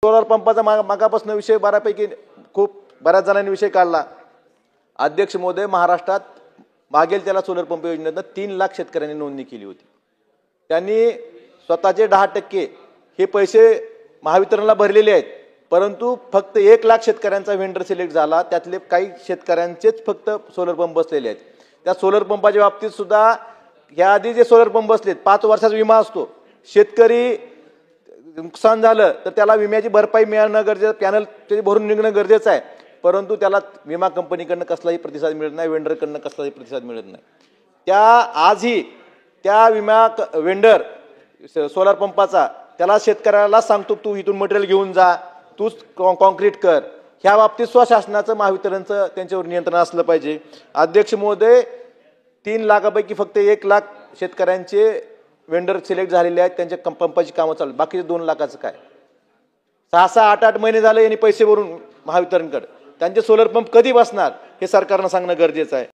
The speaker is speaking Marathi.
सोलर पंपाचा मागापासून विषय बऱ्यापैकी खूप बऱ्याच जणांनी विषय काढला। अध्यक्ष महोदय, महाराष्ट्रात मागेल त्याला सोलर पंप योजनेतून 3 लाख शेतकऱ्यांनी नोंदणी केली होती। त्यांनी स्वतःचे 10% हे पैसे महावितरणला भरलेले आहेत, परंतु फक्त 1 लाख शेतकऱ्यांचा वेंडर सिलेक्ट झाला। त्यातले काही शेतकऱ्यांचेच फक्त सोलर पंप बसलेले आहेत। त्या सोलर पंपाच्या बाबतीत सुद्धा या आधी जे सोलर पंप बसलेत 5 वर्षाचा विमा असतो। शेतकरी नुकसान झालं तर त्याला विम्याची भरपाई मिळणं गरजेचं, पॅनल ते भरून निघणं गरजेचं आहे, परंतु त्याला विमा कंपनीकडनं कसलाही प्रतिसाद मिळत नाही, वेंडरकडनं कसलाही प्रतिसाद मिळत नाही। त्या आजही त्या विमा वेंडर सोलर पंपाचा त्याला शेतकऱ्याला सांगतो तू इथून मटेरियल घेऊन जा, तूच कॉन्क्रीट कर। ह्या बाबतीत स्वशासनाचं महावितरणचं त्यांच्यावर नियंत्रण असलं पाहिजे। अध्यक्ष महोदय, 3 लाखापैकी फक्त 1 लाख शेतकऱ्यांचे वेंडर सिलेक्ट झालेले आहेत, त्यांच्या पंपाची कामं चालू, बाकीचे 2 लाखाचं काय? 6-6, 8-8 महिने झाले यांनी पैसे भरून महावितरणकडे, त्यांचे सोलर पंप कधी बसणार हे सरकारनं सांगणं गरजेचं आहे।